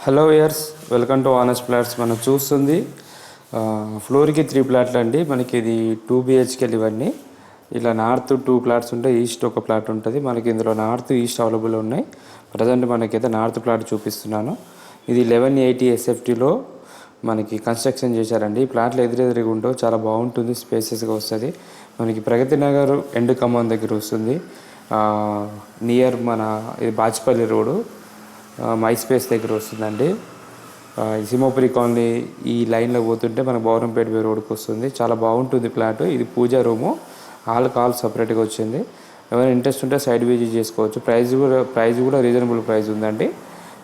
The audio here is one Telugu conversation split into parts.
Hello years, welcome to honest flats. మనం చూస్తుంది ఫ్లోర్కి 3 ప్లాట్లు అండి. మనకి ఇది 2 BHK ఇవన్నీ. ఇలా నార్త్ 2 ప్లాట్స్ ఉంటాయి, ఈస్ట్ ఒక ప్లాట్ ఉంటుంది. మనకి ఇందులో నార్త్ ఈస్ట్ అవైలబుల్ ఉన్నాయి. ప్రజెంట్ మనకైతే నార్త్ ప్లాట్ చూపిస్తున్నాను. ఇది 1180 SFTలో మనకి కన్స్ట్రక్షన్ చేశారండి. ఈ ప్లాట్లు ఎదురెదురుగా ఉండవు, చాలా బాగుంటుంది, స్పేసెస్గా వస్తుంది. మనకి ప్రగతి నగర్ ఎండ్ ఖమ్మం దగ్గర వస్తుంది. నియర్ మన ఇది బాచిపల్లి రోడ్డు మై స్పేస్ దగ్గర వస్తుందండి. సింహపురి కాలనీ ఈ లైన్లో పోతుంటే మనకు బౌరంపేట రోడ్కి వస్తుంది. చాలా బాగుంటుంది ప్లాట్. ఇది పూజా రూము, హాల్ సపరేట్గా వచ్చింది. ఎవరైనా ఇంట్రెస్ట్ ఉంటే సైడ్ విజిట్ చేసుకోవచ్చు. ప్రైస్ కూడా రీజనబుల్ ప్రైస్ ఉందండి.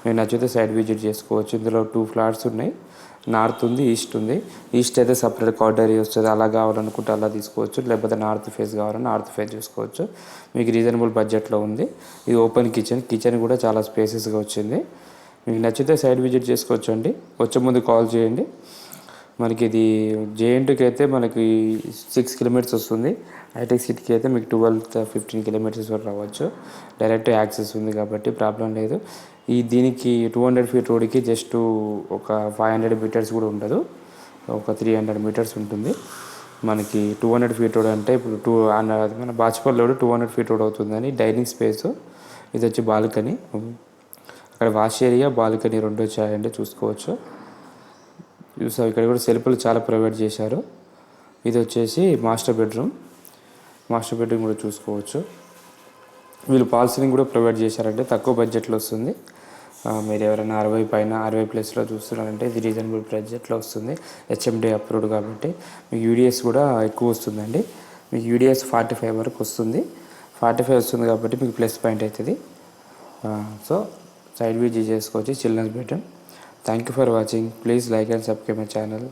మీరు నచ్చితే సైడ్ విజిట్ చేసుకోవచ్చు. ఇందులో 2 ఫ్లాట్స్ ఉన్నాయి. నార్త్ ఉంది, ఈస్ట్ ఉంది. ఈస్ట్ అయితే సపరేట్ కార్డర్ వస్తుంది. అలా కావాలనుకుంటే అలా తీసుకోవచ్చు, లేకపోతే నార్త్ ఫేస్ కావాలని నార్త్ ఫేస్ చూసుకోవచ్చు. మీకు రీజనబుల్ బడ్జెట్లో ఉంది. ఇది ఓపెన్ కిచెన్ కూడా చాలా స్పేసెస్గా వచ్చింది. మీకు నచ్చితే సైడ్ విజిట్ చేసుకోవచ్చు అండి. వచ్చే ముందు కాల్ చేయండి. మనకి ఇది జేఎన్టీకి అయితే మనకి 6 కిలోమీటర్స్ వస్తుంది. హైటెక్ సిటీకి అయితే మీకు 12-15 కిలోమీటర్స్ వరకు రావచ్చు. డైరెక్ట్ యాక్సెస్ ఉంది కాబట్టి ప్రాబ్లం లేదు. దీనికి 200 ఫీట్ రోడ్కి జస్ట్ ఒక 500 మీటర్స్ కూడా ఉండదు, ఒక 300 మీటర్స్ ఉంటుంది. మనకి 200 ఫీట్ రోడ్ అంటే ఇప్పుడు మన బాచిపల్లి రోడ్ 200 ఫీట్ రోడ్ అవుతుందని. డైనింగ్ స్పేస్ ఇది వచ్చి బాల్కనీ, అక్కడ వాష్ ఏరియా, బాల్కనీ 2 వచ్చాయండి, చూసుకోవచ్చు. చూసాం ఇక్కడ కూడా సెల్ఫ్లు చాలా ప్రొవైడ్ చేశారు. ఇది వచ్చేసి మాస్టర్ బెడ్రూమ్ కూడా చూసుకోవచ్చు. వీళ్ళు ఫాల్ సీలింగ్ కూడా ప్రొవైడ్ చేశారంటే తక్కువ బడ్జెట్లో వస్తుంది. మీరు ఎవరైనా 60+ చూస్తున్నారంటే ఇది రీజనబుల్ బడ్జెట్లో వస్తుంది. HMD అప్రూవ్డ్ కాబట్టి మీకు యూడిఎస్ కూడా ఎక్కువ వస్తుందండి. మీకు యూడిఎస్ 45 వరకు వస్తుంది. 45 వస్తుంది కాబట్టి మీకు ప్లస్ పాయింట్ అవుతుంది. సో సైడ్ విజిట్ చేసుకోవచ్చు. Children's bedroom. Thank you for watching. Please like and subscribe my channel.